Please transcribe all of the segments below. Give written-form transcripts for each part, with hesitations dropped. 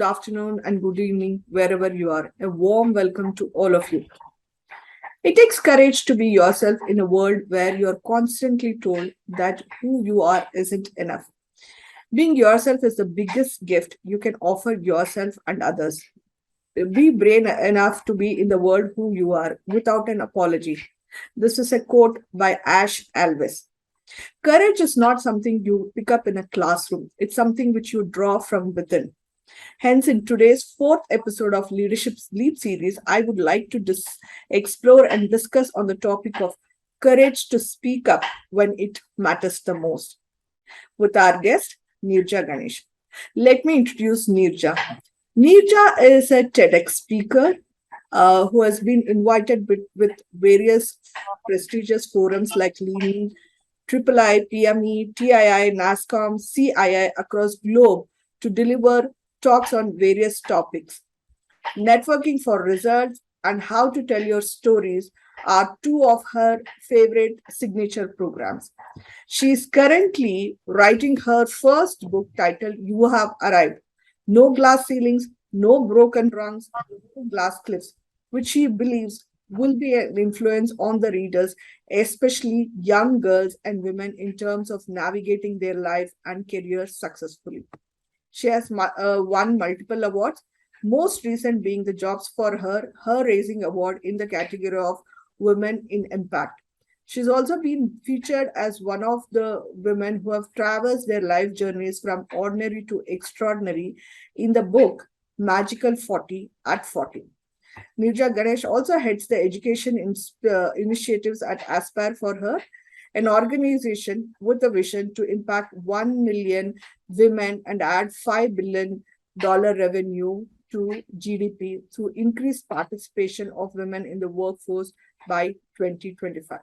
afternoon, and good evening, wherever you are. A warm welcome to all of you. It takes courage to be yourself in a world where you're constantly told that who you are isn't enough. Being yourself is the biggest gift you can offer yourself and others. Be brave enough to be in the world who you are without an apology. This is a quote by Ash Alvis. Courage is not something you pick up in a classroom, it's something which you draw from within. Hence, in today's fourth episode of Leadership Leap series, I would like to explore and discuss on the topic of courage to speak up when it matters the most with our guest, Neeraja Ganesh. Let me introduce Neeraja. Neeraja is a TEDx speaker who has been invited with various prestigious forums like Lean, Triple I, PME, TII, NASCOM, CII across globe to deliver talks on various topics. Networking for results and how to tell your stories are two of her favorite signature programs. She is currently writing her first book titled You Have Arrived. No glass ceilings, no broken rungs, no glass cliffs, which she believes will be an influence on the readers, especially young girls and women, in terms of navigating their life and career successfully. She has won multiple awards, most recent being the Jobs for Her Raising Award in the category of Women in Impact. She's also been featured as one of the women who have traversed their life journeys from ordinary to extraordinary in the book Magical 40 at 40. Neeraja Ganesh also heads the education initiatives at Aspire for Her, an organization with a vision to impact 1 million women and add $5 billion revenue to GDP through increased participation of women in the workforce by 2025.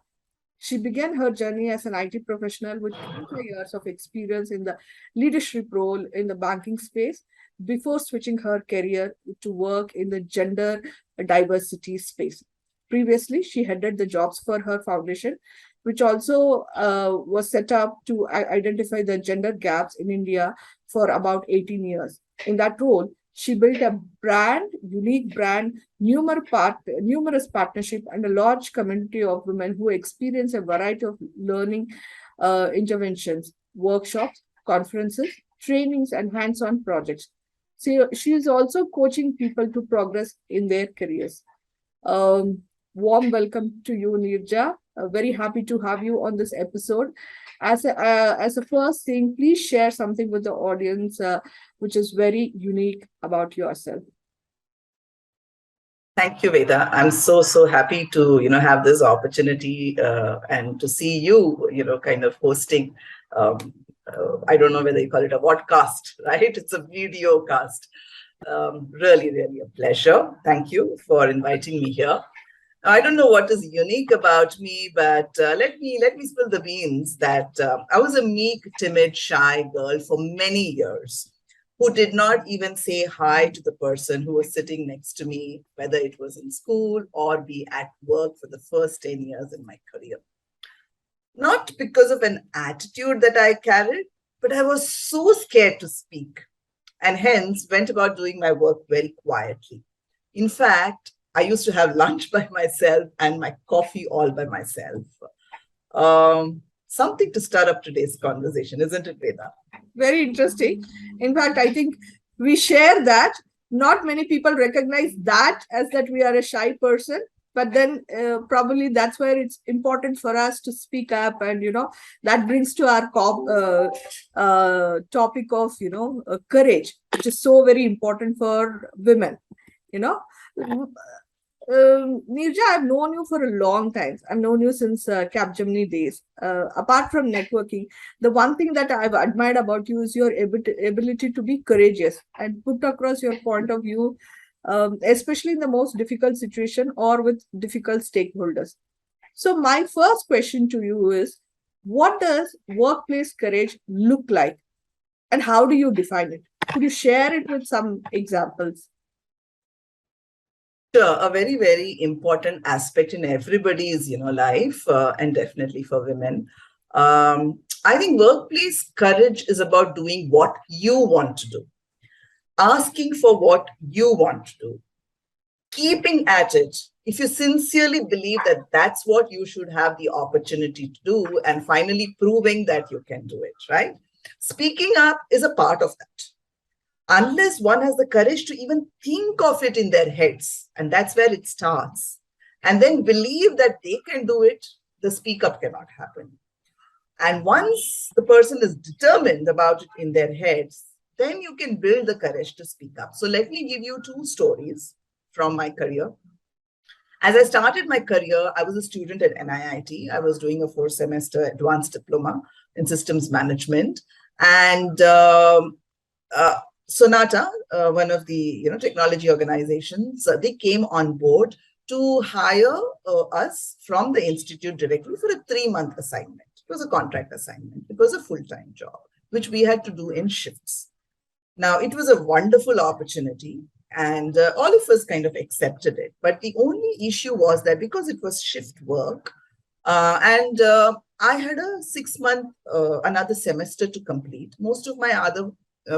She began her journey as an IT professional with 25 years of experience in the leadership role in the banking space before switching her career to work in the gender diversity space. Previously, she headed the Jobs for Her Foundation, which also was set up to identify the gender gaps in India for about 18 years. In that role, she built a unique brand, numerous partnership, and a large community of women who experience a variety of learning interventions, workshops, conferences, trainings, and hands-on projects. She is also coaching people to progress in their careers. Warm welcome to you, Neeraja. Very happy to have you on this episode. As a first thing, please share something with the audience which is very unique about yourself. Thank you, Veda. I'm so happy to have this opportunity and to see you kind of hosting. I don't know whether you call it a podcast, right? It's a video cast. Really a pleasure. Thank you for inviting me here. I don't know what is unique about me, but let me spill the beans that I was a meek, timid, shy girl for many years who did not even say hi to the person who was sitting next to me, whether it was in school or be at work for the first 10 years in my career. Not because of an attitude that I carried, but I was so scared to speak and hence went about doing my work very quietly. In fact, I used to have lunch by myself and my coffee all by myself. Something to start up today's conversation, isn't it, Veda? Very interesting. In fact, I think we share that. Not many people recognize that as that we are a shy person, but then probably that's where it's important for us to speak up, and that brings to our topic of courage, which is so very important for women. Neeraja, I've known you for a long time. I've known you since Capgemini days. Apart from networking, the one thing that I've admired about you is your ability to be courageous and put across your point of view, especially in the most difficult situation or with difficult stakeholders. So my first question to you is, what does workplace courage look like and how do you define it? Could you share it with some examples? Sure, a very important aspect in everybody's life and definitely for women. I think workplace courage is about doing what you want to do. asking for what you want to do, keeping at it. If you sincerely believe that that's what you should have the opportunity to do, and finally proving that you can do it, right? Speaking up is a part of that. Unless one has the courage to even think of it in their heads, and that's where it starts, and then believe that they can do it, the speak up cannot happen. And once the person is determined about it in their heads, then you can build the courage to speak up. So let me give you two stories from my career. As I started my career, I was a student at NIIT. I was doing a 4-semester advanced diploma in systems management. And Sonata, one of the technology organizations, they came on board to hire us from the institute directly for a 3-month assignment. It was a contract assignment. It was a full-time job, which we had to do in shifts. Now, it was a wonderful opportunity, and all of us kind of accepted it. But the only issue was that because it was shift work, and I had a 6-month, another semester to complete. Most of my other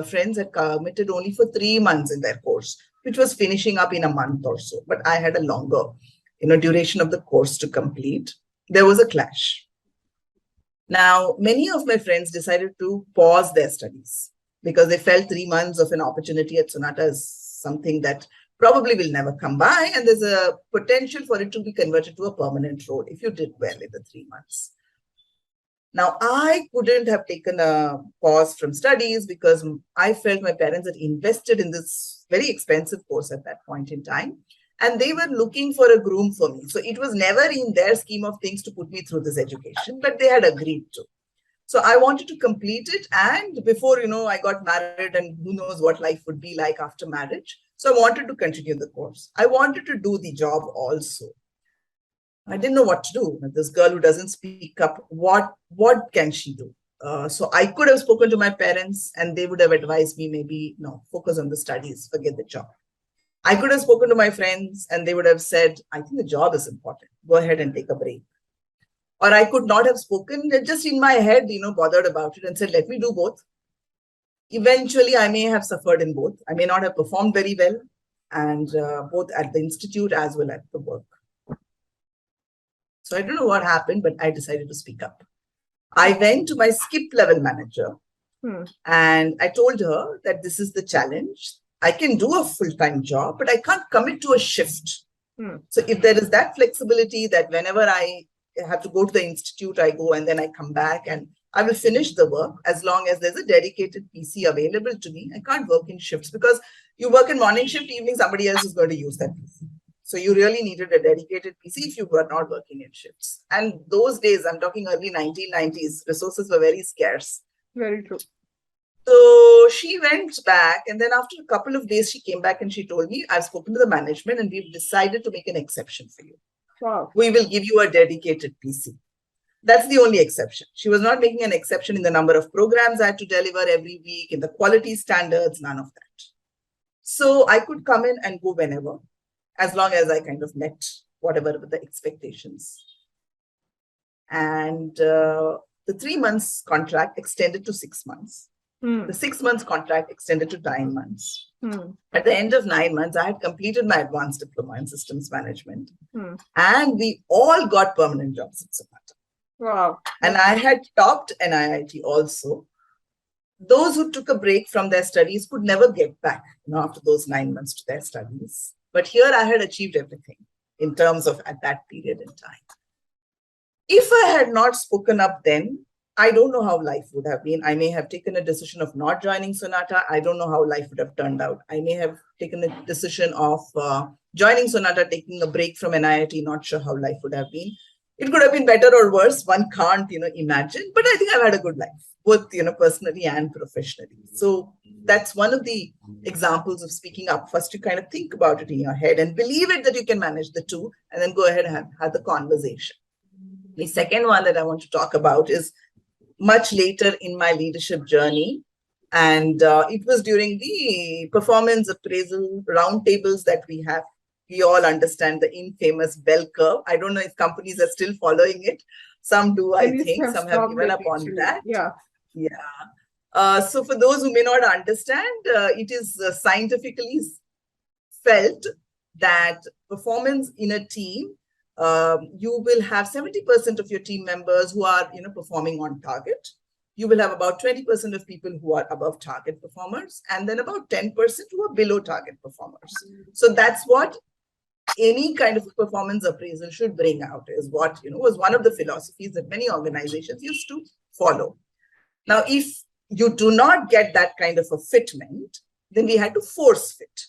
friends had committed only for 3 months in their course, which was finishing up in a month or so. But I had a longer, duration of the course to complete. There was a clash. Now, many of my friends decided to pause their studies because they felt 3 months of an opportunity at Sonata is something that probably will never come by, and there's a potential for it to be converted to a permanent role if you did well in the 3 months. Now, I couldn't have taken a pause from studies because I felt my parents had invested in this very expensive course at that point in time, and they were looking for a groom for me. So it was never in their scheme of things to put me through this education, but they had agreed to. So I wanted to complete it. And before, I got married, and who knows what life would be like after marriage. So I wanted to continue the course. I wanted to do the job also. I didn't know what to do. This girl who doesn't speak up, what can she do? So I could have spoken to my parents and they would have advised me, maybe, no, focus on the studies, forget the job. I could have spoken to my friends and they would have said, I think the job is important. Go ahead and take a break. Or I could not have spoken, just in my head, bothered about it and said, let me do both. Eventually, I may have suffered in both. I may not have performed very well, and both at the institute as well at the work. So I don't know what happened, but I decided to speak up. I went to my skip level manager and I told her that this is the challenge. I can do a full-time job, but I can't commit to a shift. So if there is that flexibility that whenever I have to go to the institute, I go and then I come back and I will finish the work as long as there's a dedicated PC available to me. I can't work in shifts because you work in morning shift, evening, somebody else is going to use that PC. So you really needed a dedicated PC if you were not working in shifts. And those days, I'm talking early 1990s, resources were very scarce. Very true. So she went back, and then after a couple of days, she came back and she told me, I've spoken to the management and we've decided to make an exception for you. Wow. We will give you a dedicated PC. That's the only exception. She was not making an exception in the number of programs I had to deliver every week, in the quality standards, none of that. So I could come in and go whenever, as long as I kind of met whatever the expectations. And the 3 months contract extended to 6 months. The 6 months contract extended to 9 months. At the end of 9 months, I had completed my advanced diploma in systems management. And we all got permanent jobs at Sonata. Wow. And I had topped NIIT also. Those who took a break from their studies could never get back after those 9 months to their studies. But here I had achieved everything in terms of at that period in time. If I had not spoken up then, I don't know how life would have been. I may have taken a decision of not joining Sonata. I don't know how life would have turned out. I may have taken a decision of joining Sonata, taking a break from NIIT, not sure how life would have been. It could have been better or worse. One can't, imagine. But I think I've had a good life, both, personally and professionally. So that's one of the examples of speaking up. First, you kind of think about it in your head and believe it that you can manage the two, and then go ahead and have the conversation. The second one that I want to talk about is much later in my leadership journey. And it was during the performance appraisal roundtables that we have. We all understand the infamous bell curve. I don't know if companies are still following it. Some do, I think. Some have given up on that. Yeah. Yeah. So for those who may not understand, it is scientifically felt that performance in a team, you will have 70% of your team members who are, performing on target. You will have about 20% of people who are above target performers, and then about 10% who are below target performers. So that's what any kind of performance appraisal should bring out, is what, was one of the philosophies that many organizations used to follow. Now, if you do not get that kind of a fitment, then we had to force fit,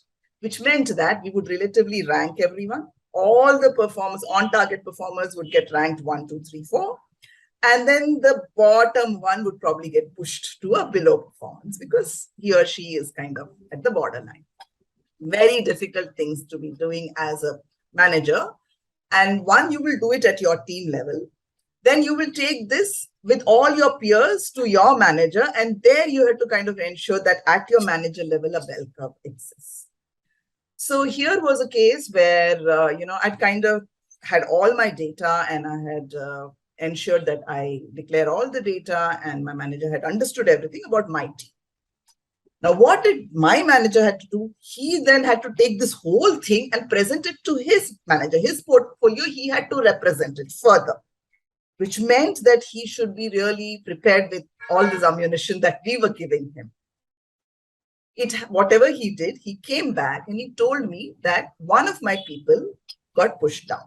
which meant that we would relatively rank everyone. All the performers, on target performers, would get ranked 1, 2, 3, 4. And then the bottom one would probably get pushed to a below performance because he or she is kind of at the borderline. Very difficult things to be doing as a manager. And one, you will do it at your team level. Then you will take this with all your peers to your manager. And there you have to kind of ensure that at your manager level, a bell curve exists. So here was a case where, I'd kind of had all my data, and I had ensured that I declare all the data, and my manager had understood everything about my team. Now, what did my manager had to do? He then had to take this whole thing and present it to his manager, his portfolio. He had to represent it further, which meant that he should be really prepared with all this ammunition that we were giving him. Whatever he did, he came back and he told me that one of my people got pushed down,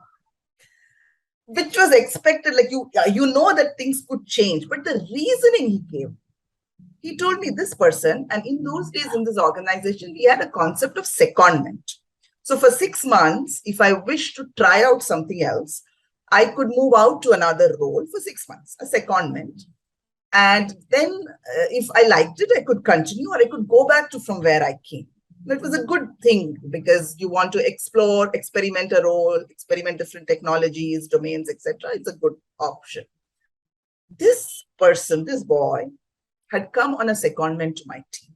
which was expected. Like, you know that things could change, but the reasoning he gave, he told me this person, and in those days in this organization, we had a concept of secondment. So for 6 months, if I wished to try out something else, I could move out to another role for 6 months, a secondment. And then if I liked it, I could continue, or I could go back to from where I came. It was a good thing because you want to explore, experiment a role, experiment different technologies, domains, etc. It's a good option. This person, this boy, had come on a secondment to my team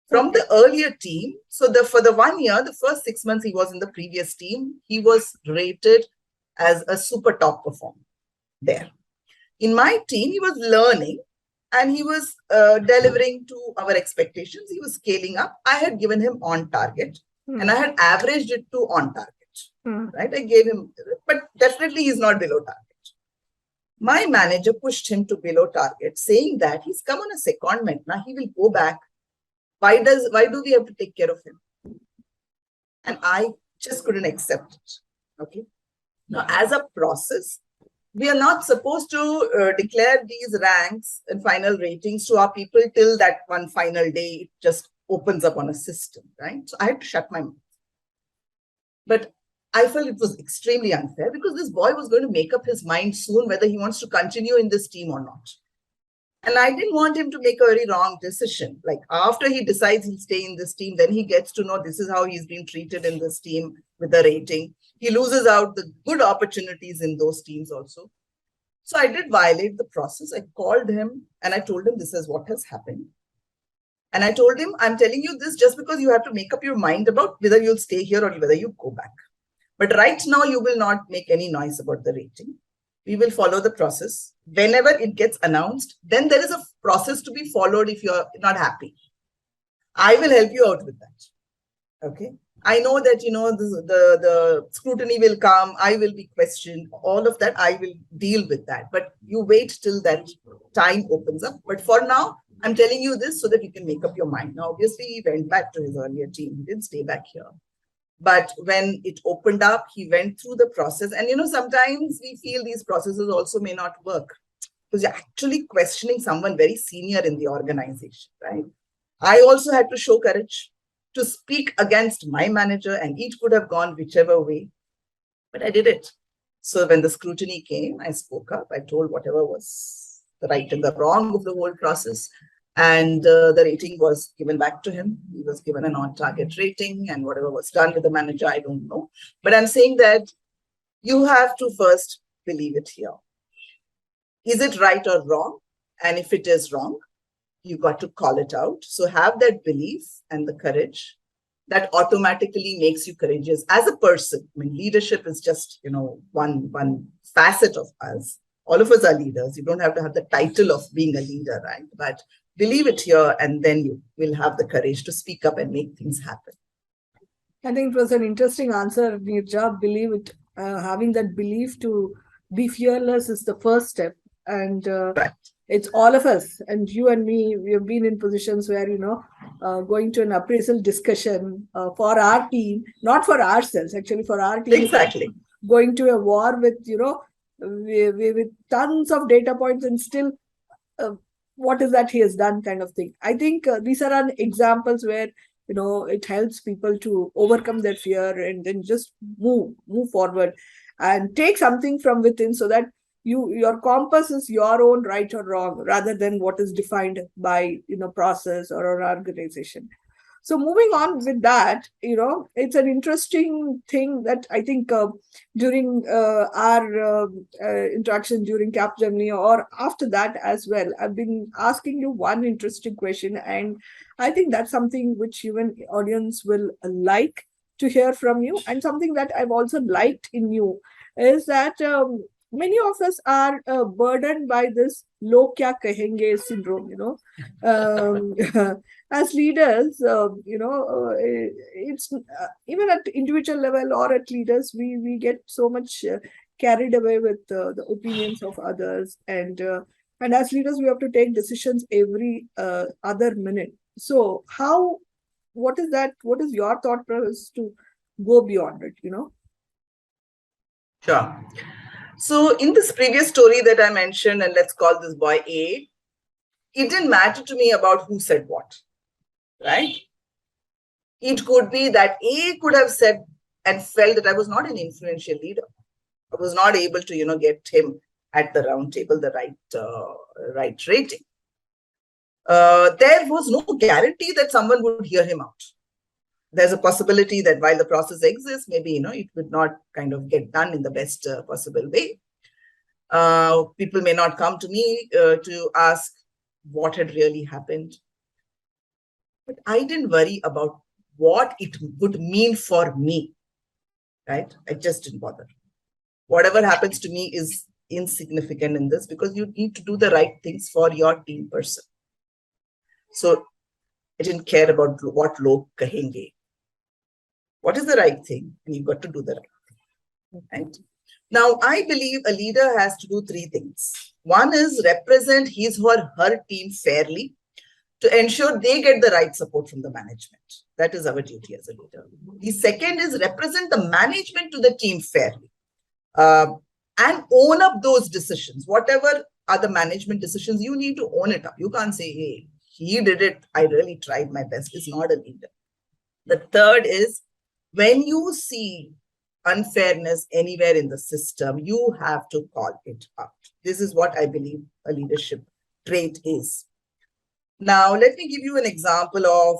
from the earlier team. So for the 1 year, the first 6 months he was in the previous team, he was rated as a super top performer there. In my team, he was learning and he was delivering to our expectations. He was scaling up. I had given him on target and I had averaged it to on target, right? I gave him, but definitely he's not below target. My manager pushed him to below target, saying that he's come on a secondment. Now he will go back. Why do we have to take care of him? And I just couldn't accept it. Okay. Now, as a process, we are not supposed to declare these ranks and final ratings to our people till that one final day. It just opens up on a system, right? So I had to shut my mouth. But I felt it was extremely unfair because this boy was going to make up his mind soon whether he wants to continue in this team or not. And I didn't want him to make a very wrong decision. Like, after he decides he'll stay in this team, then he gets to know this is how he's been treated in this team with the rating. He loses out the good opportunities in those teams also. So I did violate the process. I called him and I told him this is what has happened. And I told him, I'm telling you this just because you have to make up your mind about whether you'll stay here or whether you go back. But right now, you will not make any noise about the rating. We will follow the process. Whenever it gets announced, then there is a process to be followed if you're not happy. I will help you out with that. Okay. I know that, the scrutiny will come. I will be questioned. All of that, I will deal with that. But you wait till that time opens up. But for now, I'm telling you this so that you can make up your mind. Now, obviously, he went back to his earlier team. He didn't stay back here. But when it opened up, he went through the process. And, sometimes we feel these processes also may not work because you're actually questioning someone very senior in the organization, right? I also had to show courage to speak against my manager, and it could have gone whichever way, but I did it. So when the scrutiny came, I spoke up. I told whatever was the right and the wrong of the whole process. And the rating was given back to him. He was given an on-target rating, and whatever was done with the manager, I don't know. But I'm saying that you have to first believe it here. Is it right or wrong? And if it is wrong, you got to call it out. So have that belief and the courage that automatically makes you courageous as a person. I mean, leadership is just, one facet of us. All of us are leaders. You don't have to have the title of being a leader, right? But Believe it here, and then you will have the courage to speak up and make things happen. I think it was an interesting answer, Neeraja. Believe it. Having that belief to be fearless is the first step, and Right. it's all of us. And you and me, we have been in positions where going to an appraisal discussion for our team, not for ourselves, actually for our team, Exactly. going to a war with with tons of data points and still uh, what is that he has done kind of thing. I think these are examples where it helps people to overcome their fear and then just move forward and take something from within, so that your compass is your own right or wrong rather than what is defined by process or an organization. So moving on with that, it's an interesting thing that I think during our interaction during Capgemini or after that as well, I've been asking you one interesting question, and I think that's something which even audience will like to hear from you, and something that I've also liked in you is that many of us are burdened by this "lo kya kahenge" syndrome. As leaders, it's even at individual level or at leaders, we get so much carried away with the opinions of others, and as leaders, we have to take decisions every other minute. So, what is that? What is your thought process to go beyond it? Sure. So, in this previous story that I mentioned, and let's call this boy A, it didn't matter to me about who said what, right? It could be that A could have said and felt that I was not an influential leader. I was not able to, get him at the round table the right rating. There was no guarantee that someone would hear him out. There's a possibility that while the process exists, maybe it would not kind of get done in the best possible way. People may not come to me to ask what had really happened. But I didn't worry about what it would mean for me, right? I just didn't bother. Whatever happens to me is insignificant in this, because you need to do the right things for your team person. So I didn't care about what log kahenge. What is the right thing? And you've got to do the right thing. Right? Now, I believe a leader has to do three things. One is represent his or her team fairly to ensure they get the right support from the management. That is our duty as a leader. The second is represent the management to the team fairly and own up those decisions. Whatever are the management decisions, you need to own it up. You can't say, hey, he did it, I really tried my best. It's not a leader. The third is, when you see unfairness anywhere in the system, you have to call it out. This is what I believe a leadership trait is. Now, let me give you an example of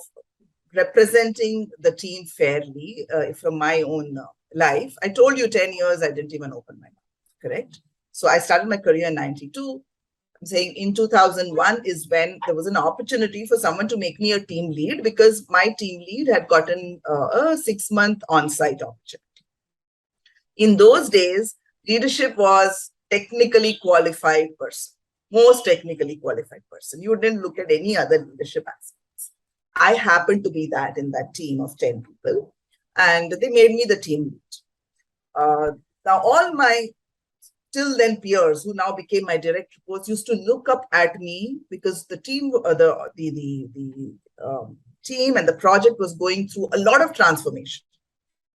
representing the team fairly from my own life. I told you 10 years, I didn't even open my mouth, correct? So I started my career in 92. I'm saying in 2001 is when there was an opportunity for someone to make me a team lead, because my team lead had gotten a 6-month on-site opportunity. In those days, leadership was technically qualified person, most technically qualified person. You didn't look at any other leadership aspects. I happened to be that in that team of 10 people, and they made me the team lead. Now, all my till then peers who now became my direct reports used to look up at me, because the team, team and the project was going through a lot of transformation.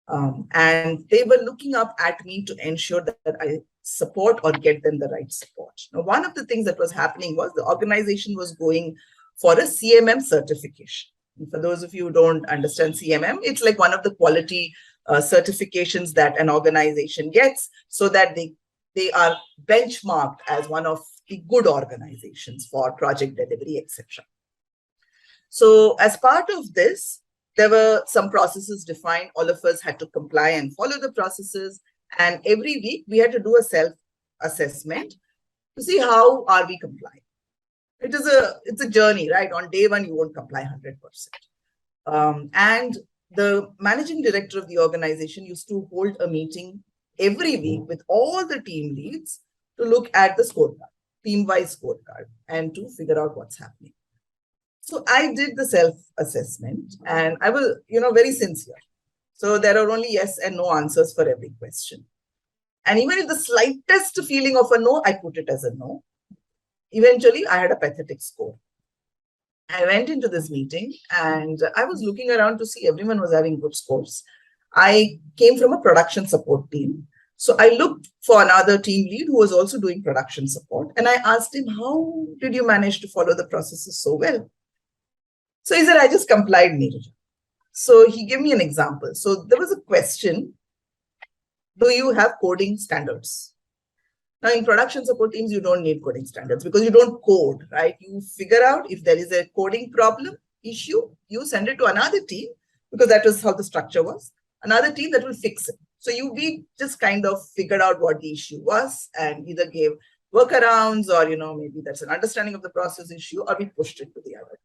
And they were looking up at me to ensure that I support or get them the right support. Now, one of the things that was happening was the organization was going for a CMM certification. And for those of you who don't understand CMM, it's like one of the quality certifications that an organization gets, so that they are benchmarked as one of the good organizations for project delivery, etc. So as part of this, there were some processes defined. All of us had to comply and follow the processes. And every week we had to do a self-assessment to see how are we complying. It's a journey, right? On day one, you won't comply 100%. And the managing director of the organization used to hold a meeting every week with all the team leads to look at the scorecard, team-wise scorecard, and to figure out what's happening. So I did the self-assessment and I was, very sincere. So there are only yes and no answers for every question. And even if the slightest feeling of a no, I put it as a no. Eventually, I had a pathetic score. I went into this meeting and I was looking around to see everyone was having good scores. I came from a production support team. So I looked for another team lead who was also doing production support. And I asked him, how did you manage to follow the processes so well? So he said, I just complied, Neeraja. So he gave me an example. So there was a question, do you have coding standards? Now, in production support teams, you don't need coding standards because you don't code, right? You figure out if there is a coding problem, issue, you send it to another team because that was how the structure was, another team that will fix it. So we just kind of figured out what the issue was and either gave workarounds or, maybe that's an understanding of the process issue or we pushed it to the other.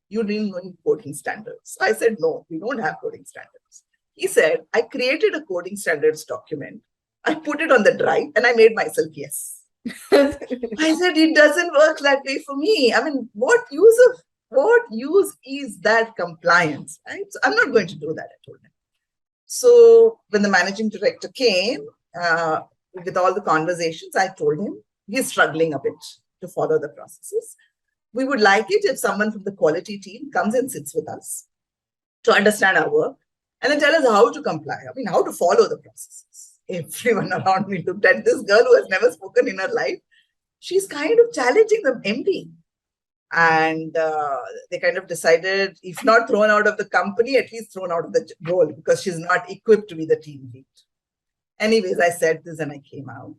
You didn't know coding standards. So I said, no, we don't have coding standards. He said, I created a coding standards document. I put it on the drive and I made myself yes. I said, it doesn't work that way for me. I mean, what use is that compliance, right? So I'm not going to do that, I told him. So when the managing director came, with all the conversations, I told him, he's struggling a bit to follow the processes. We would like it if someone from the quality team comes and sits with us to understand our work and then tell us how to comply. I mean, how to follow the processes. Everyone around me looked at this girl who has never spoken in her life. She's kind of challenging the MD. And they kind of decided, if not thrown out of the company, at least thrown out of the role because she's not equipped to be the team lead. Anyways, I said this and I came out.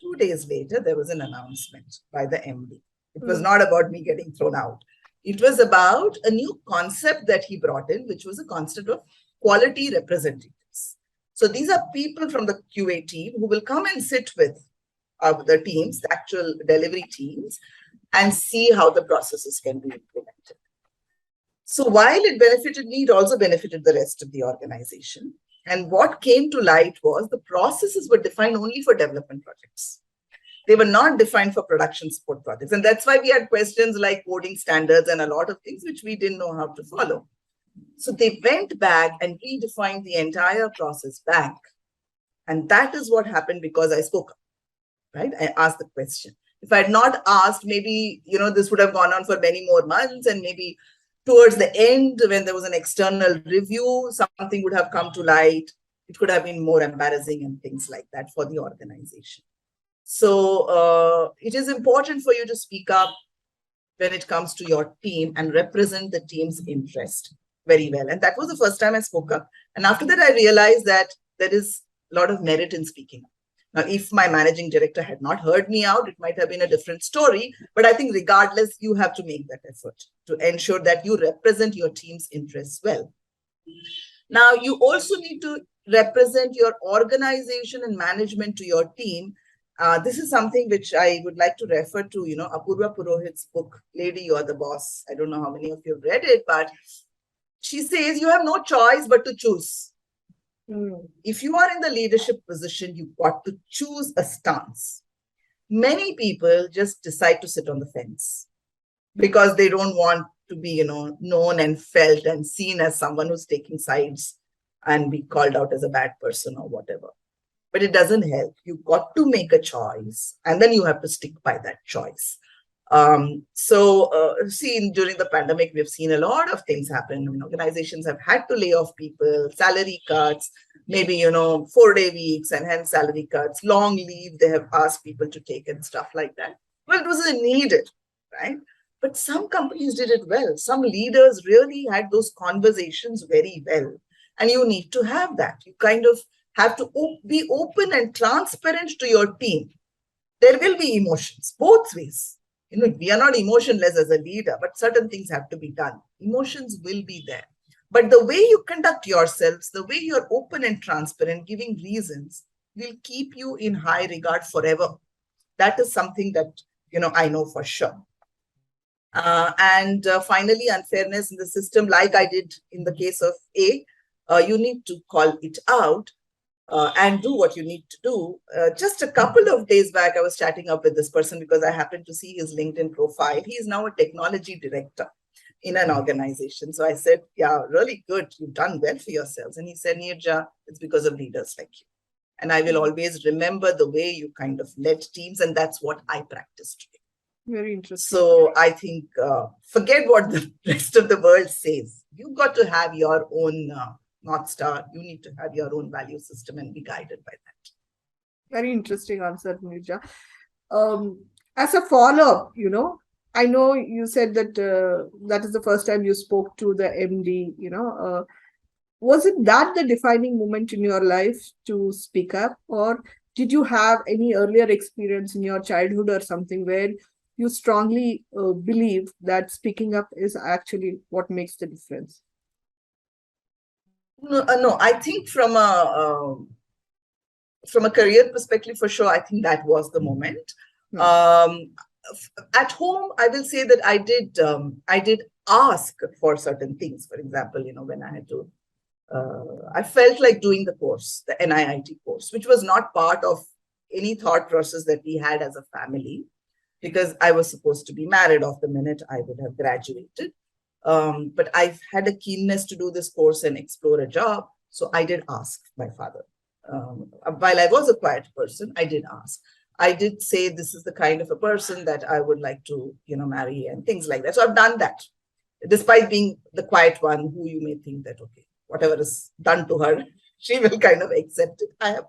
2 days later, there was an announcement by the MD. It was not about me getting thrown out. It was about a new concept that he brought in, which was a concept of quality representatives. So these are people from the QA team who will come and sit with the teams, the actual delivery teams, and see how the processes can be implemented. So while it benefited me, it also benefited the rest of the organization. And what came to light was the processes were defined only for development projects. They were not defined for production support projects. And that's why we had questions like coding standards and a lot of things which we didn't know how to follow. So they went back and redefined the entire process back. And that is what happened because I spoke up, right? I asked the question. If I had not asked, maybe, this would have gone on for many more months and maybe towards the end, when there was an external review, something would have come to light. It could have been more embarrassing and things like that for the organization. So it is important for you to speak up when it comes to your team and represent the team's interest very well. And that was the first time I spoke up. And after that, I realized that there is a lot of merit in speaking up. Now, if my managing director had not heard me out, it might have been a different story. But I think regardless, you have to make that effort to ensure that you represent your team's interests well. Now, you also need to represent your organization and management to your team. This is something which I would like to refer to, Apurva Purohit's book, Lady, You're the Boss. I don't know how many of you have read it, but she says you have no choice but to choose. If you are in the leadership position, you've got to choose a stance. Many people just decide to sit on the fence because they don't want to be, known and felt and seen as someone who's taking sides and be called out as a bad person or whatever. But it doesn't help. You've got to make a choice and then you have to stick by that choice. During the pandemic, we've seen a lot of things happen. Organizations have had to lay off people, salary cuts, maybe, 4-day weeks and hence salary cuts, long leave they have asked people to take and stuff like that. Well, it was needed, right? But some companies did it well. Some leaders really had those conversations very well. And you need to have that. You kind of have to be open and transparent to your team. There will be emotions, both ways. We are not emotionless as a leader, but certain things have to be done. Emotions will be there. But the way you conduct yourselves, the way you're open and transparent, giving reasons, will keep you in high regard forever. That is something that, I know for sure. Finally, unfairness in the system, like I did in the case of A, you need to call it out. And do what you need to do. Just a couple of days back, I was chatting up with this person because I happened to see his LinkedIn profile. He is now a technology director. in an organization. So I said, yeah, really good. You've done well for yourselves. And he said, Neeraja, it's because of leaders like you. And I will always remember the way you kind of led teams. And that's what I practice today. Very interesting. So I think forget what the rest of the world says. You've got to have your own North Star. You need to have your own value system and be guided by that. Very interesting answer, Nirja. As a follow-up, I know you said that that is the first time you spoke to the MD, was it that the defining moment in your life to speak up, or did you have any earlier experience in your childhood or something where you strongly believe that speaking up is actually what makes the difference? No, I think from a career perspective, for sure, I think that was the moment. At home, I will say that I did ask for certain things. For example, when I had to, I felt like doing the course, the NIIT course, which was not part of any thought process that we had as a family, because I was supposed to be married off the minute I would have graduated. But I've had a keenness to do this course and explore a job. So I did ask my father. While I was a quiet person, I did ask. I did say this is the kind of a person that I would like to, marry and things like that. So I've done that, despite being the quiet one who you may think that, okay, whatever is done to her, she will kind of accept it. I have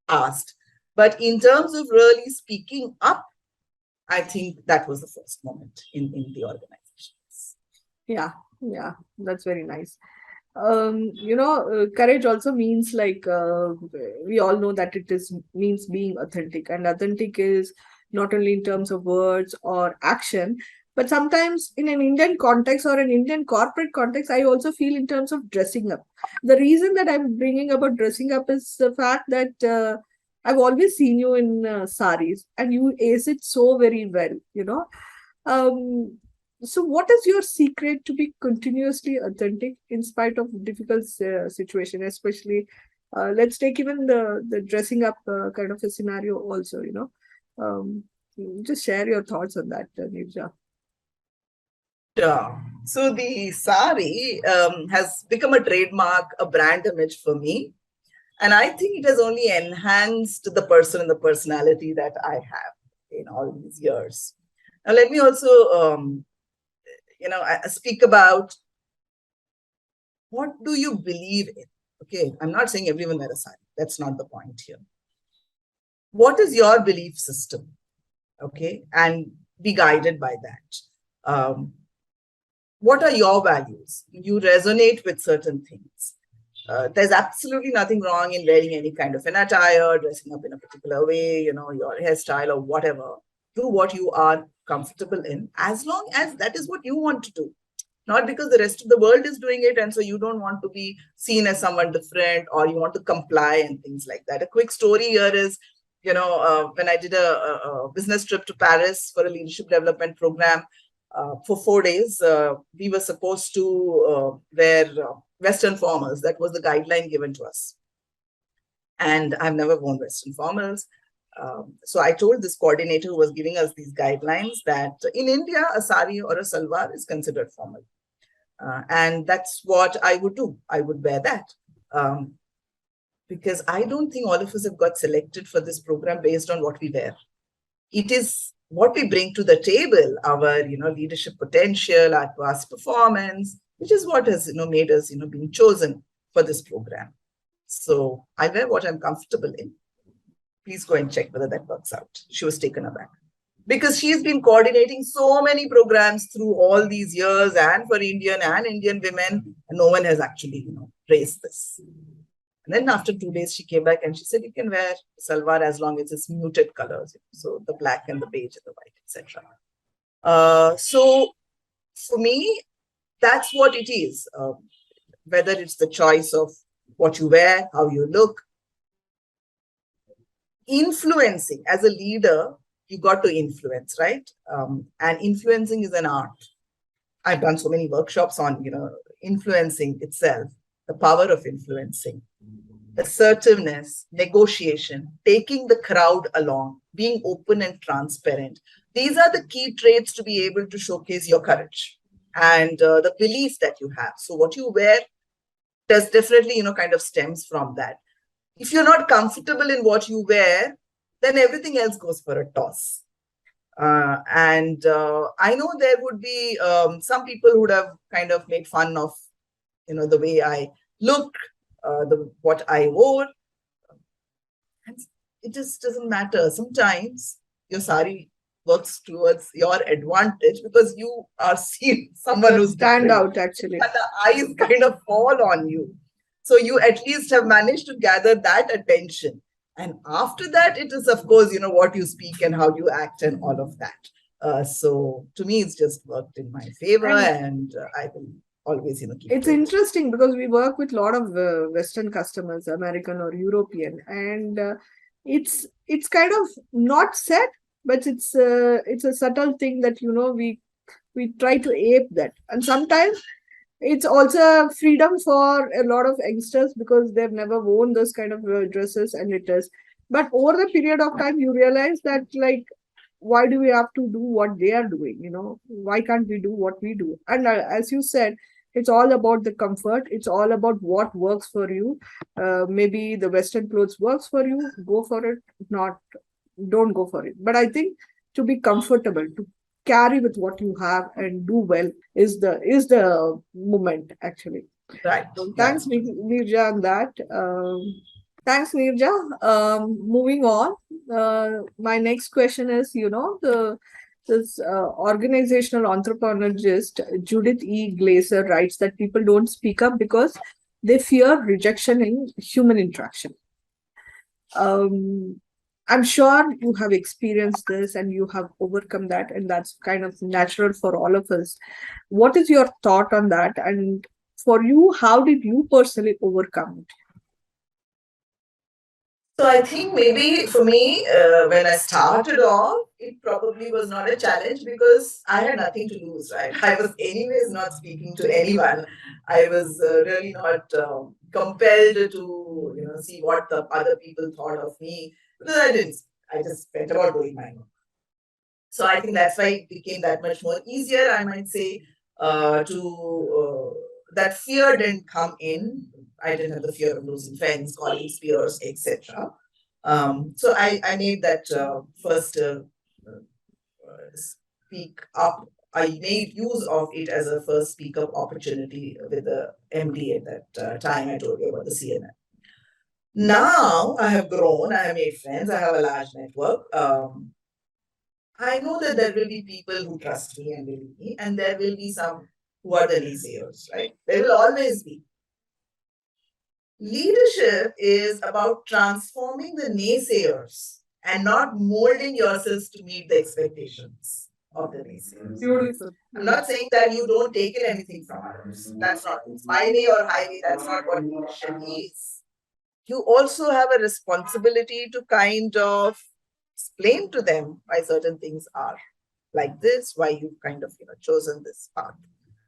asked. But in terms of really speaking up, I think that was the first moment in the organization. Yeah, that's very nice. Courage also means like we all know that it is means being authentic, and authentic is not only in terms of words or action, but sometimes in an Indian context or an Indian corporate context, I also feel in terms of dressing up. The reason that I'm bringing about dressing up is the fact that I've always seen you in saris, and you ace it so very well. Um, so, what is your secret to be continuously authentic in spite of difficult situation? Especially, let's take even the dressing up kind of a scenario also. Um, just share your thoughts on that, Nirja. Sure. So the sari has become a trademark, a brand image for me. And I think it has only enhanced the person and the personality that I have in all these years. Now, let me also, speak about what do you believe in? Okay, I'm not saying everyone wear a sari. That's not the point here. What is your belief system? Okay, and be guided by that. What are your values? You resonate with certain things. There's absolutely nothing wrong in wearing any kind of an attire, dressing up in a particular way, your hairstyle or whatever. Do what you are comfortable in, as long as that is what you want to do. Not because the rest of the world is doing it, and so you don't want to be seen as someone different, or you want to comply and things like that. A quick story here is, when I did a business trip to Paris for a leadership development program, for 4 days, we were supposed to wear Western formals. That was the guideline given to us. And I've never worn Western formals. So I told this coordinator who was giving us these guidelines that in India, a sari or a salwar is considered formal. And that's what I would do. I would wear that. Because I don't think all of us have got selected for this program based on what we wear. It is what we bring to the table, our leadership potential, our past performance, which is what has made us being chosen for this program. So I wear what I'm comfortable in. Please go and check whether that works out. She was taken aback because she's been coordinating so many programs through all these years, and for Indian women, and no one has actually raised this. And then after 2 days, she came back and she said, you can wear salwar as long as it's muted colors. So the black and the beige and the white, etc. So for me, that's what it is. Whether it's the choice of what you wear, how you look. Influencing as a leader, you got to influence, right? And influencing is an art. I've done so many workshops on, influencing itself, the power of influencing. Assertiveness, negotiation, taking the crowd along, being open and transparent. These are the key traits to be able to showcase your courage and the belief that you have. So what you wear does definitely, kind of stems from that. If you're not comfortable in what you wear, then everything else goes for a toss. And I know there would be some people who would have kind of made fun of, the way I look, the what I wore. And it just doesn't matter. Sometimes your sari works towards your advantage because you are seen someone who's Stand different. out actually. And the eyes kind of fall on you. So you at least have managed to gather that attention. And after that, it is, of course, what you speak and how you act and all of that. So to me, it's just worked in my favor, And and I will always, keep it's doing it. interesting because we work with a lot of Western customers, American or European, and it's kind of not said, but it's a subtle thing that we try to ape that, and sometimes it's also freedom for a lot of youngsters because they've never worn those kind of dresses, and it is. But over the period of time, you realize that like why do we have to do what they are doing? Why can't we do what we do? And as you said, it's all about the comfort. It's all about what works for you. Maybe the Western clothes works for you, go for it. If not, don't go for it. But I think to be comfortable, to carry with what you have and do well is the moment actually. Right. So thanks, That's true. Neerja, on that. Thanks, Neerja. Moving on. My next question is, the this organizational anthropologist Judith E. Glaser writes that people don't speak up because they fear rejection in human interaction. Um, I'm sure you have experienced this and you have overcome that, and that's kind of natural for all of us. What is your thought on that? And for you, how did you personally overcome it? So I think maybe for me, when I started off, it probably was not a challenge because I had nothing to lose, right? I was anyways not speaking to anyone. I was really not compelled to, see what the other people thought of me because I didn't. I just went about doing my own. So I think that's why it became that much more easier, I might say, that fear didn't come in. I didn't have the fear of losing friends, colleagues, peers, etc. So I made that first speak up. I made use of it as a first speak up opportunity with the MD at that time I told you about the CNN. Now I have grown, I have made friends, I have a large network. I know that there will be people who trust me and believe me, and there will be some who are the naysayers, right? There will always be. Leadership is about transforming the naysayers and not molding yourselves to meet the expectations of the naysayers. Beautiful. I'm not saying that you don't take in anything from others. That's not it's my way or highway. That's not what leadership is. You also have a responsibility to kind of explain to them why certain things are like this, why you've kind of chosen this path.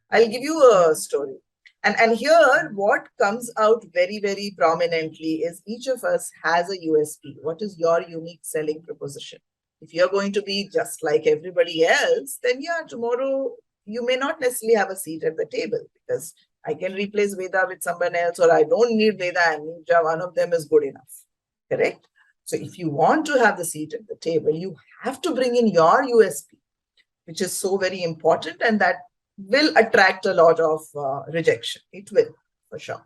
I'll give you a story. And here, what comes out very, very prominently is each of us has a USP. What is your unique selling proposition? If you're going to be just like everybody else, then yeah, tomorrow you may not necessarily have a seat at the table because I can replace Veda with someone else, or I don't need Veda and Ninja. One of them is good enough. Correct? So if you want to have the seat at the table, you have to bring in your USP, which is so very important, and that will attract a lot of rejection. It will, for sure.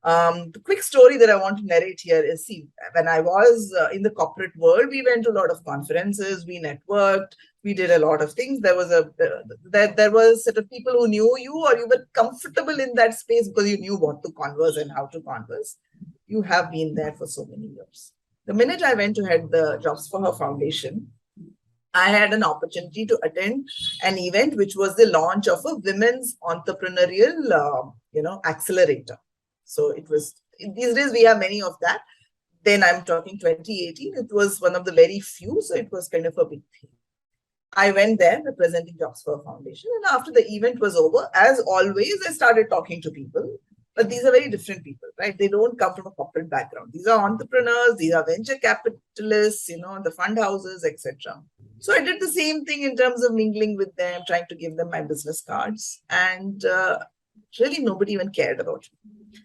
The quick story that I want to narrate here is, see, when I was in the corporate world, we went to a lot of conferences, we networked, we did a lot of things. There was there was a set of people who knew you, or you were comfortable in that space because you knew what to converse and how to converse. You have been there for so many years. The minute I went to head the Jobs for Her Foundation, I had an opportunity to attend an event which was the launch of a women's entrepreneurial, accelerator. So it was, these days we have many of that. Then I'm talking 2018, it was one of the very few, so it was kind of a big thing. I went there representing Jobs for a Foundation, and after the event was over, as always, I started talking to people. But these are very different people, right? They don't come from a corporate background. These are entrepreneurs, these are venture capitalists, the fund houses, etc. So I did the same thing in terms of mingling with them, trying to give them my business cards, and really nobody even cared about me.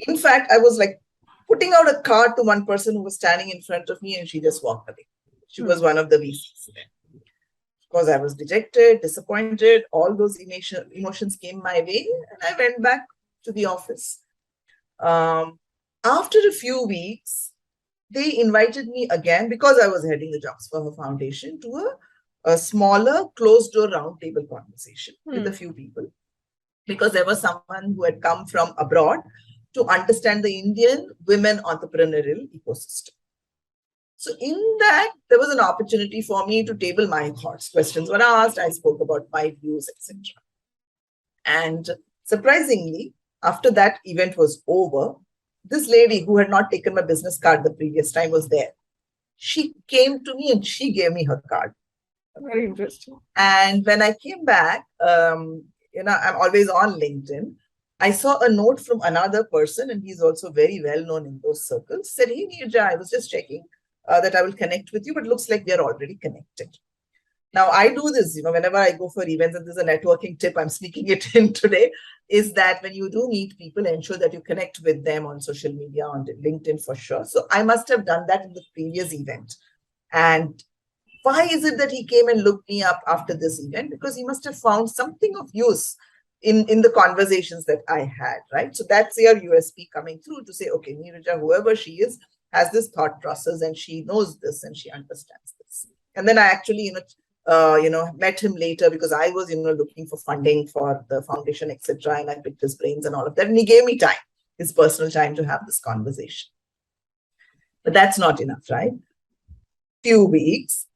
In fact, I was like putting out a card to one person who was standing in front of me, and she just walked away. She was one of the VCs there. Of course, I was dejected, disappointed. All those emotions came my way, and I went back to the office. Um, After a few weeks, they invited me again because I was heading the Jobs for Her Foundation to a smaller closed door roundtable conversation with a few people, because there was someone who had come from abroad to understand the Indian women entrepreneurial ecosystem. So in that, there was an opportunity for me to table my thoughts. Questions were asked. I spoke about my views, etc. And surprisingly, after that event was over, this lady who had not taken my business card the previous time was there. She came to me and she gave me her card. Very interesting. And when I came back, I'm always on LinkedIn. I saw a note from another person, and he's also very well known in those circles. Said, "Hey, Neeraja, I was just checking that I will connect with you, but looks like we are already connected." Now, I do this, whenever I go for events, and there's a networking tip, I'm sneaking it in today, is that when you do meet people, ensure that you connect with them on social media, on LinkedIn for sure. So I must have done that in the previous event. And why is it that he came and looked me up after this event? Because he must have found something of use in the conversations that I had, right? So that's your USP coming through to say, okay, Neeraja, whoever she is, has this thought process and she knows this and she understands this. And then I actually, met him later because I was, looking for funding for the foundation, etc. And I picked his brains and all of that. And he gave me time, his personal time to have this conversation. But that's not enough, right? Few weeks,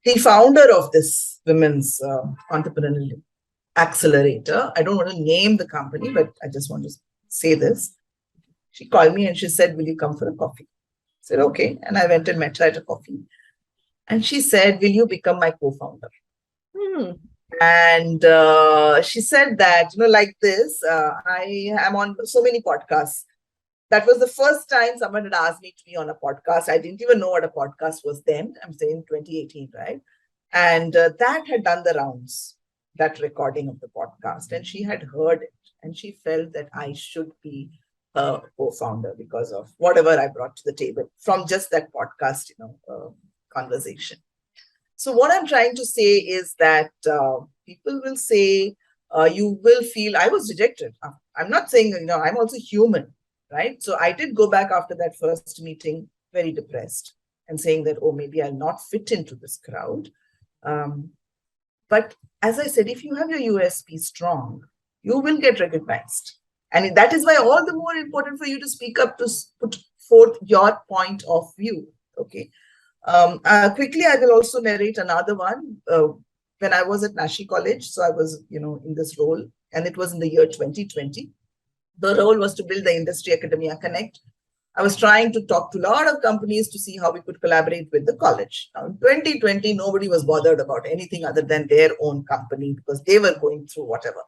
the founder of this women's entrepreneurial accelerator, I don't want to name the company, but I just want to say this. She called me and she said, "Will you come for a coffee?" I said, "Okay." And I went and met her at a coffee. And she said, "Will you become my co-founder?" And she said that, like this, I am on so many podcasts. That was the first time someone had asked me to be on a podcast. I didn't even know what a podcast was then. I'm saying 2018, right? And that had done the rounds, that recording of the podcast. And she had heard it and she felt that I should be a co-founder because of whatever I brought to the table from just that podcast, conversation. So what I'm trying to say is that people will say, you will feel, I was rejected. I'm not saying, I'm also human, right? So I did go back after that first meeting very depressed and saying that, oh, maybe I'll not fit into this crowd. But as I said, if you have your USP strong, you will get recognized. And that is why all the more important for you to speak up, to put forth your point of view. Okay. Quickly, I will also narrate another one. When I was at Nashi College, so I was, in this role, and it was in the year 2020. The role was to build the Industry Academia Connect. I was trying to talk to a lot of companies to see how we could collaborate with the college. Now, in 2020, nobody was bothered about anything other than their own company because they were going through whatever.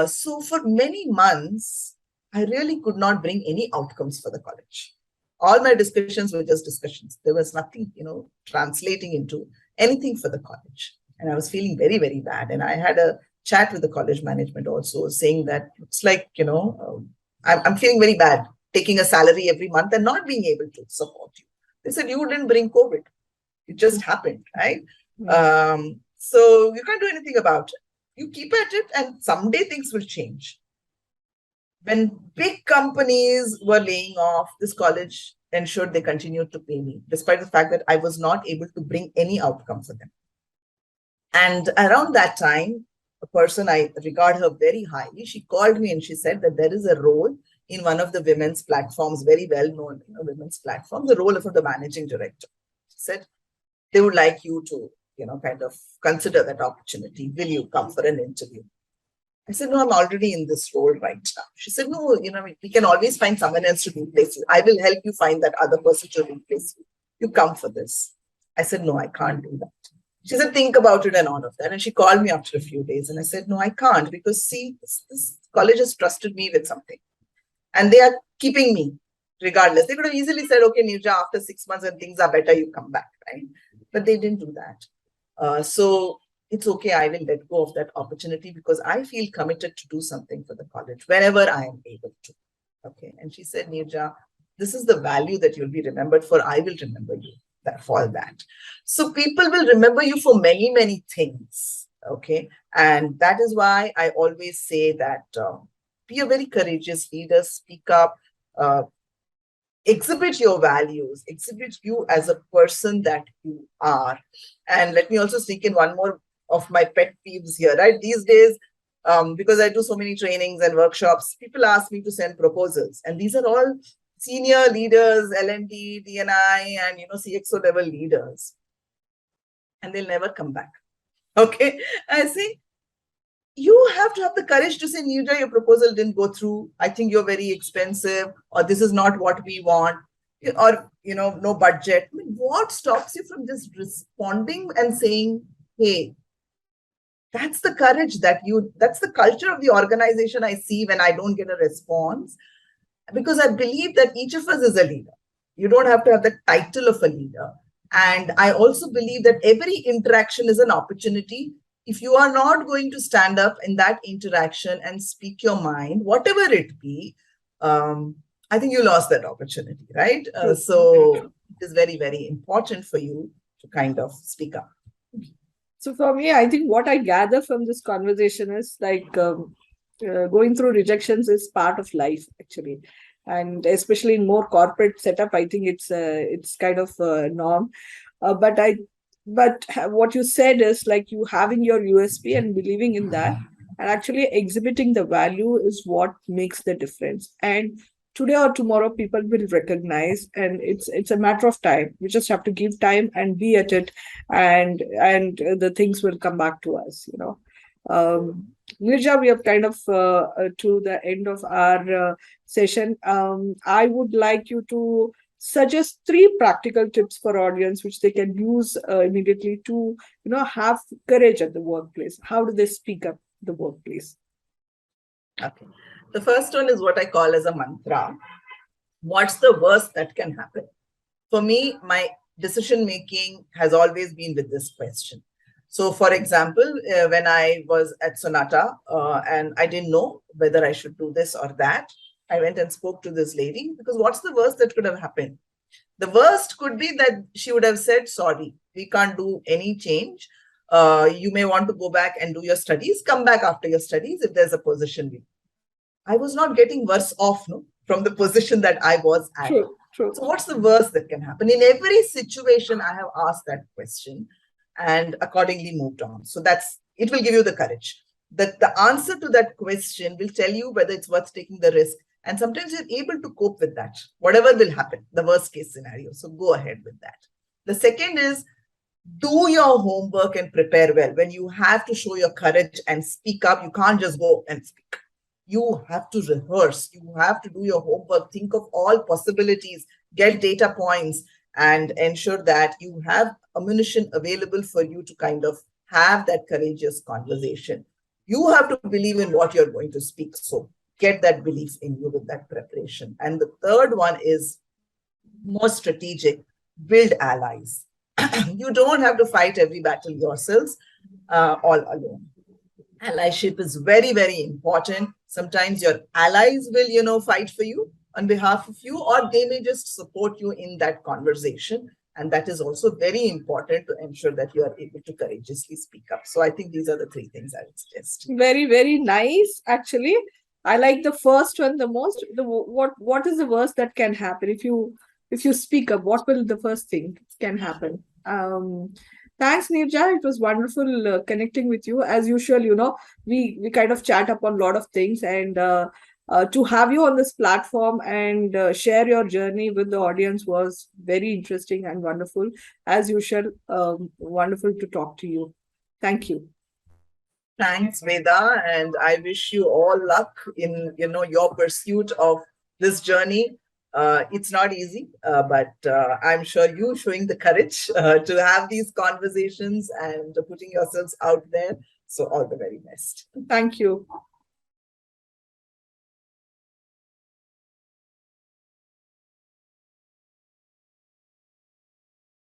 So for many months, I really could not bring any outcomes for the college. All my discussions were just discussions. There was nothing, translating into anything for the college. And I was feeling very, very bad. And I had a chat with the college management also saying that it's like, I'm feeling very bad taking a salary every month and not being able to support you. They said, you didn't bring COVID. It just happened, right? So you can't do anything about it. You keep at it and someday things will change. When big companies were laying off, this college ensured they continued to pay me, despite the fact that I was not able to bring any outcome for them. And around that time, a person I regard her very highly, she called me and she said that there is a role in one of the women's platforms, very well known women's platforms, the role of the managing director. She said, they would like you to, kind of consider that opportunity. Will you come for an interview? I said, no, I'm already in this role right now. She said, no, we can always find someone else to replace you. I will help you find that other person to replace you. You come for this. I said, no, I can't do that. She said, think about it and all of that. And she called me after a few days and I said, no, I can't because see, this college has trusted me with something and they are keeping me regardless. They could have easily said, okay, Neeraja, after 6 months when things are better, you come back, right? But they didn't do that. So it's okay, I will let go of that opportunity because I feel committed to do something for the college whenever I am able to. Okay. And she said, Neeraja, this is the value that you'll be remembered for. I will remember you for that. So people will remember you for many, many things. Okay. And that is why I always say that be a very courageous leader, speak up, uh, exhibit your values, exhibit you as a person that you are. And let me also sneak in one more of my pet peeves here, right? These days, because I do so many trainings and workshops, people ask me to send proposals. And these are all senior leaders, L&D, DNI, and CXO level leaders. And they'll never come back. Okay. I say, you have to have the courage to say, Neeraja, your proposal didn't go through. I think you're very expensive, or this is not what we want, or, no budget. I mean, what stops you from just responding and saying, hey, that's the courage that's the culture of the organization I see when I don't get a response. Because I believe that each of us is a leader. You don't have to have the title of a leader. And I also believe that every interaction is an opportunity. If you are not going to stand up in that interaction and speak your mind, whatever it be, I think you lost that opportunity, right? So it is very, very important for you to kind of speak up. So for me, I think what I gather from this conversation is like going through rejections is part of life actually, and especially in more corporate setup, I think it's kind of a norm. But what you said is like you having your USP and believing in that, and actually exhibiting the value is what makes the difference. And today or tomorrow, people will recognize, and it's a matter of time. We just have to give time and be at it, and the things will come back to us. Nirja, we have kind of to the end of our session. I would like you to suggest three practical tips for audience which they can use immediately to have courage at the workplace. How do they speak up the workplace? Okay. The first one is what I call as a mantra. What's the worst that can happen? For me, my decision making has always been with this question. So, for example, when I was at Sonata and I didn't know whether I should do this or that, I went and spoke to this lady because what's the worst that could have happened? The worst could be that she would have said, sorry, we can't do any change. You may want to go back and do your studies. Come back after your studies if there's a position. I was not getting worse off from the position that I was at. True, true. So what's the worst that can happen? In every situation, I have asked that question and accordingly moved on. So it will give you the courage. That the answer to that question will tell you whether it's worth taking the risk. And sometimes you're able to cope with that, whatever will happen, the worst case scenario. So go ahead with that. The second is do your homework and prepare well. When you have to show your courage and speak up, you can't just go and speak. You have to rehearse, you have to do your homework, think of all possibilities, get data points, and ensure that you have ammunition available for you to kind of have that courageous conversation. You have to believe in what you're going to speak. So get that belief in you with that preparation. And the third one is more strategic, build allies. You don't have to fight every battle yourselves all alone. Allyship is very, very important. Sometimes your allies will, fight for you on behalf of you, or they may just support you in that conversation. And that is also very important to ensure that you are able to courageously speak up. So I think these are the three things I would suggest. Very, very nice, actually. I like the first one the most. What is the worst that can happen if you speak up? What will the first thing can happen? Thanks, Neeraja. It was wonderful connecting with you. As usual, we kind of chat up on a lot of things, and to have you on this platform and share your journey with the audience was very interesting and wonderful. As usual, wonderful to talk to you. Thank you. Thanks, Veda, and I wish you all luck in your pursuit of this journey. It's not easy, but I'm sure you showing the courage to have these conversations and putting yourselves out there. So all the very best. Thank you.